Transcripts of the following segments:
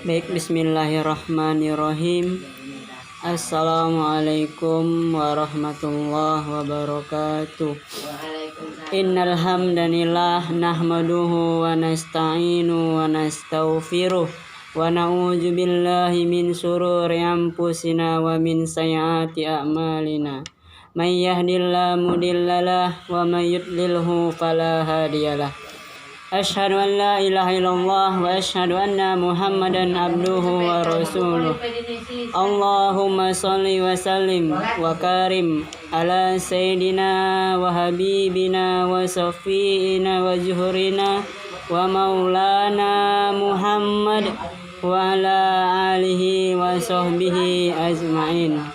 Baik, bismillahirrahmanirrahim. Assalamualaikum warahmatullahi wabarakatuh. Innal hamdalillah nahmaduhu wa nasta'inu wa nastaghfiruh wa na'udzu billahi min shururi anfusina wa min sayyiati a'malina. May yahdihillahu mudhillalah wa may yudlilhu fala hadiyalah. Asyhadu an la ilaha illallah wa asyhadu anna Muhammadan abduhu wa rasuluh. Allahumma shalli wa sallim wa karim ala sayyidina wa habibina wa safiina wa zuhurina wa maulana Muhammad wa ala alihi wa sahbihi ajma'in.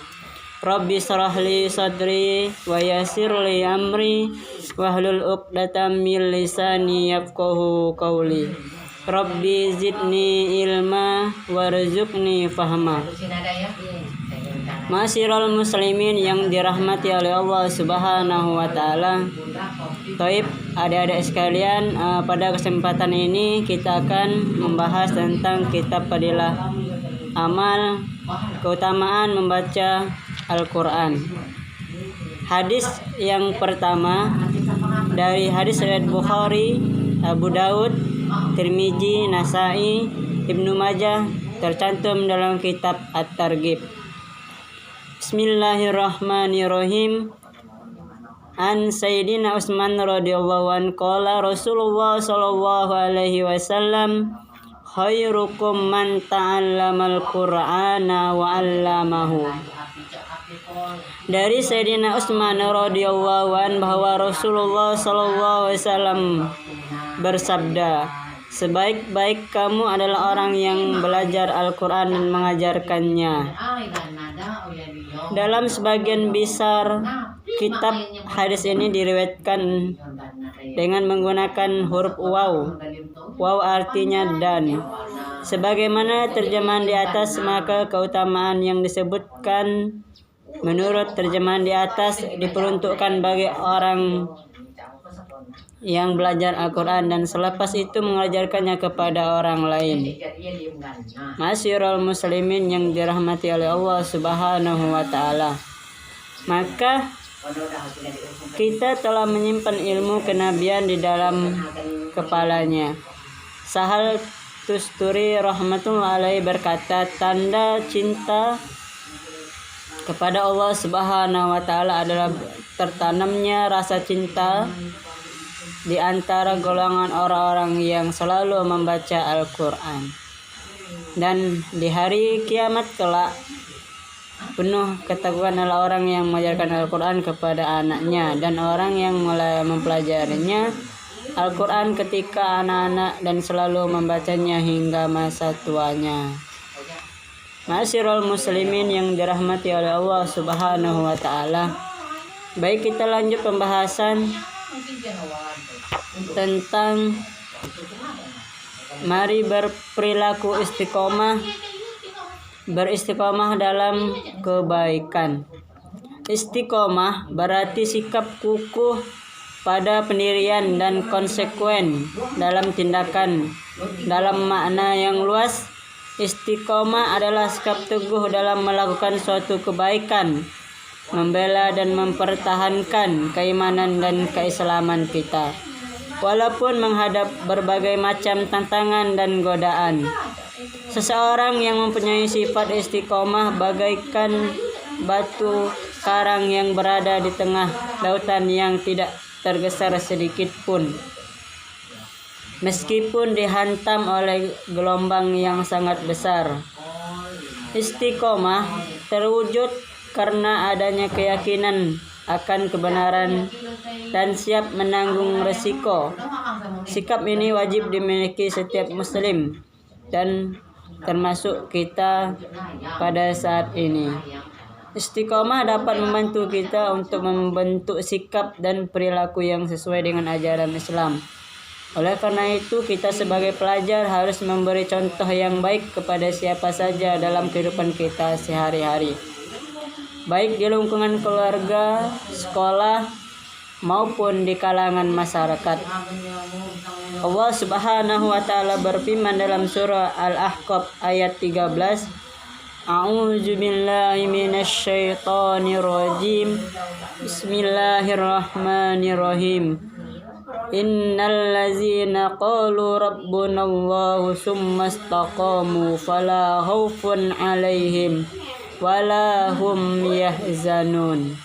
Rabbi shrah li sadri wa yassir li amri wahlul 'uqdatam min lisani yafqahu qawli. Rabbi zidni ilma warzuqni fahma. Masyiral muslimin yang dirahmati oleh Allah Subhanahu wa taala. Taib, adik-adik sekalian, pada kesempatan ini kita akan membahas tentang kitab Fadilah Amal, keutamaan membaca Al-Quran. Hadis yang pertama dari hadis riwayat Bukhari, Abu Daud, Tirmizi, Nasai, Ibnu Majah, tercantum dalam kitab At-Targhib. Bismillahirrahmanirrahim. An Sayyidina Utsman radhiyallahu anhu qala Rasulullah sallallahu alaihi wasallam khairukum man ta'allamal Qur'ana wa 'allamahu. Dari Sayyidina Utsman radhiyallahu anhu bahwa Rasulullah sallallahu alaihi wasallam bersabda, sebaik-baik kamu adalah orang yang belajar Al-Quran dan mengajarkannya. Dalam sebagian besar kitab, hadis ini diriwayatkan dengan menggunakan huruf waw. Waw artinya dan. Sebagaimana terjemahan di atas, maka keutamaan yang disebutkan menurut terjemahan di atas diperuntukkan bagi orang yang belajar Al-Quran dan selepas itu mengajarkannya kepada orang lain. Masyiral muslimin yang dirahmati oleh Allah Subhanahu wa taala. Maka kita telah menyimpan ilmu kenabian di dalam kepalanya. Sahal Tusturi rahmatullahi alaihi berkata, tanda cinta kepada Allah Subhanahu wa taala adalah tertanamnya rasa cinta di antara golongan orang-orang yang selalu membaca Al-Quran. Dan di hari kiamat kelak, penuh ketakwaan adalah orang yang mengajarkan Al-Quran kepada anaknya dan orang yang mulai mempelajarinya Al-Quran ketika anak-anak dan selalu membacanya hingga masa tuanya. Masyiral muslimin yang dirahmati oleh Allah Subhanahu wa taala. Baik, kita lanjut pembahasan tentang mari berperilaku istiqomah, beristiqomah dalam kebaikan. Istiqomah berarti sikap kukuh pada pendirian dan konsekuen dalam tindakan. Dalam makna yang luas, istiqomah adalah sikap teguh dalam melakukan suatu kebaikan, membela dan mempertahankan keimanan dan keislaman kita, walaupun menghadap berbagai macam tantangan dan godaan. Seseorang yang mempunyai sifat istiqomah bagaikan batu karang yang berada di tengah lautan yang tidak tergeser sedikit pun, meskipun dihantam oleh gelombang yang sangat besar. Istiqomah terwujud karena adanya keyakinan akan kebenaran dan siap menanggung resiko. Sikap ini wajib dimiliki setiap muslim dan termasuk kita pada saat ini. Istiqomah dapat membantu kita untuk membentuk sikap dan perilaku yang sesuai dengan ajaran Islam. Oleh karena itu, kita sebagai pelajar harus memberi contoh yang baik kepada siapa saja dalam kehidupan kita sehari-hari, baik di lingkungan keluarga, sekolah, maupun di kalangan masyarakat. Allah Subhanahu wa taala berfirman dalam surah Al-Ahqaf ayat 13, A'udzu billahi minasy syaithanir rajim. Bismillahirrahmanirrahim. Innal ladzina qalu rabbunallahu tsumma istaqamu fala khaufun 'alaihim wala hum yahzanun.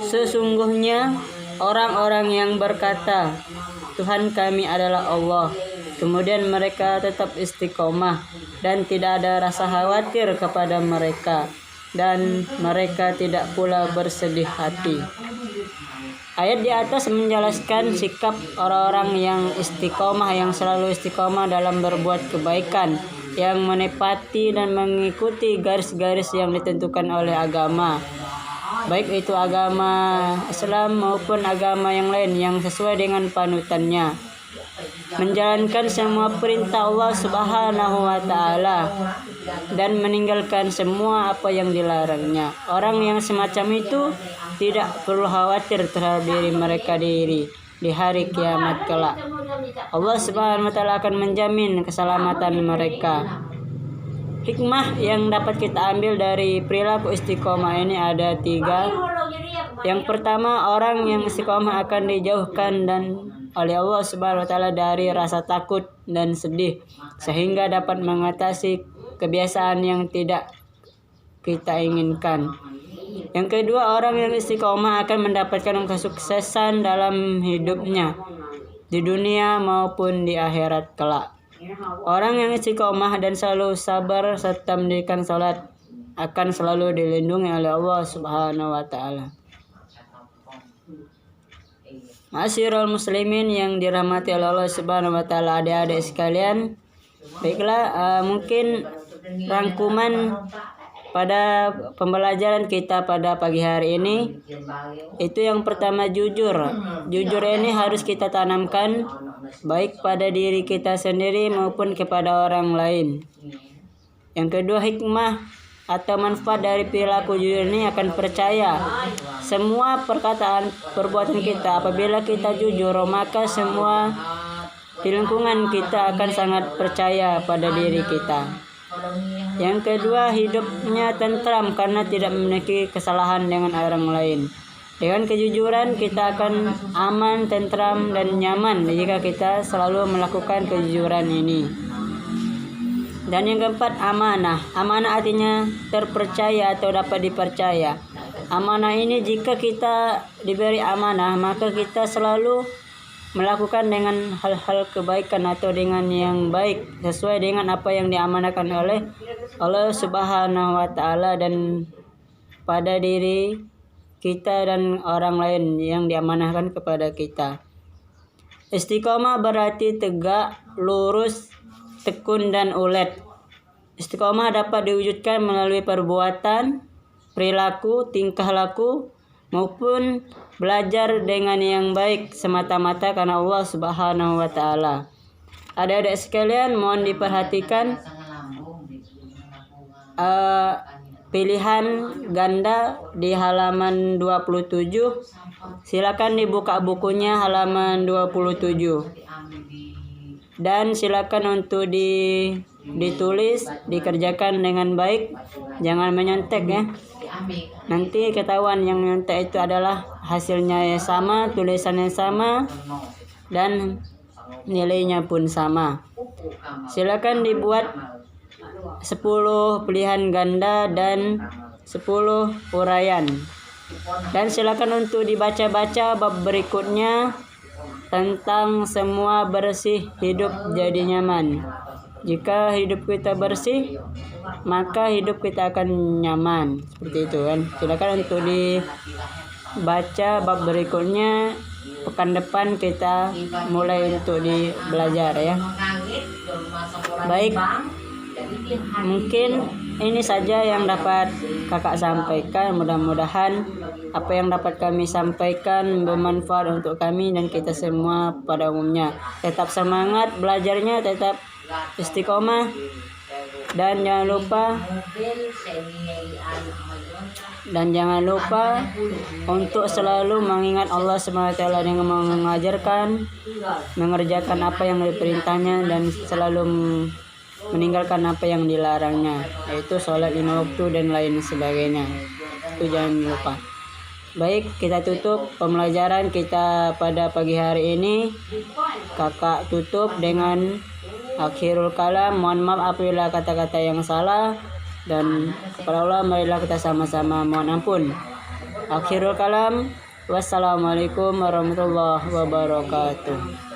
Sesungguhnya orang-orang yang berkata, Tuhan kami adalah Allah, kemudian mereka tetap istiqomah dan tidak ada rasa khawatir kepada mereka, dan mereka tidak pula bersedih hati. Ayat di atas menjelaskan sikap orang-orang yang istiqomah, yang selalu istiqomah dalam berbuat kebaikan, yang menepati dan mengikuti garis-garis yang ditentukan oleh agama, baik itu agama Islam maupun agama yang lain yang sesuai dengan panutannya, menjalankan semua perintah Allah Subhanahu wa taala dan meninggalkan semua apa yang dilarangnya. Orang yang semacam itu tidak perlu khawatir terhadap diri mereka di hari kiamat kelak. Allah Subhanahu wa taala akan menjamin keselamatan mereka. Hikmah yang dapat kita ambil dari perilaku istiqomah ini ada 3. Yang pertama, orang yang istiqomah akan dijauhkan oleh Allah Subhanahu wa taala dari rasa takut dan sedih, sehingga dapat mengatasi kebiasaan yang tidak kita inginkan. Yang kedua, orang yang istiqomah akan mendapatkan kesuksesan dalam hidupnya, di dunia maupun di akhirat kelak. Orang yang istiqomah dan selalu sabar serta mendirikan salat akan selalu dilindungi oleh Allah Subhanahu wa taala. Ma'asyiral muslimin yang dirahmati oleh Allah Subhanahu wa taala, adik-adik sekalian, baiklah, mungkin rangkuman pada pembelajaran kita pada pagi hari ini itu yang pertama, jujur. Jujur ini harus kita tanamkan baik pada diri kita sendiri maupun kepada orang lain. Yang kedua, hikmah atau manfaat dari perilaku jujur ini akan percaya semua perkataan perbuatan kita. Apabila kita jujur, maka semua di lingkungan kita akan sangat percaya pada diri kita. Yang kedua, hidupnya tentram karena tidak memiliki kesalahan dengan orang lain. Dengan kejujuran kita akan aman, tentram, dan nyaman jika kita selalu melakukan kejujuran ini. Dan yang keempat, amanah. Amanah artinya terpercaya atau dapat dipercaya. Amanah ini jika kita diberi amanah, maka kita selalu melakukan dengan hal-hal kebaikan atau dengan yang baik sesuai dengan apa yang diamanahkan oleh Allah Subhanahu wa taala dan pada diri kita dan orang lain yang diamanahkan kepada kita. Istiqomah berarti tegak, lurus, tekun, dan ulet. Istiqomah dapat diwujudkan melalui perbuatan, perilaku, tingkah laku, maupun belajar dengan yang baik semata-mata karena Allah Subhanahu wa taala. Adik-adik sekalian, mohon diperhatikan pilihan ganda di halaman 27. Silakan dibuka bukunya halaman 27. Dan silakan untuk ditulis, dikerjakan dengan baik, jangan menyontek ya. Nanti ketahuan yang nyontek itu adalah hasilnya sama, tulisannya sama, dan nilainya pun sama. Silakan dibuat 10 pilihan ganda dan 10 uraian. Dan silakan untuk dibaca-baca bab berikutnya tentang semua bersih hidup jadi nyaman. Jika hidup kita bersih, maka hidup kita akan nyaman. Seperti itu kan. Silakan untuk dibaca bab berikutnya. Pekan depan kita mulai untuk belajar ya. Baik, mungkin ini saja yang dapat kakak sampaikan. Mudah-mudahan apa yang dapat kami sampaikan bermanfaat untuk kami dan kita semua pada umumnya. Tetap semangat belajarnya, tetap istiqomah, dan jangan lupa untuk selalu mengingat Allah SWT yang mengajarkan, mengerjakan apa yang diperintahnya dan selalu meninggalkan apa yang dilarangnya, yaitu sholat 5 waktu dan lain sebagainya. Itu jangan lupa. Baik, kita tutup pembelajaran kita pada pagi hari ini. Kakak tutup dengan akhirul kalam. Mohon maaf apabila kata-kata yang salah, dan kepada Allah marilah kita sama-sama mohon ampun. Akhirul kalam. Wassalamualaikum warahmatullahi wabarakatuh.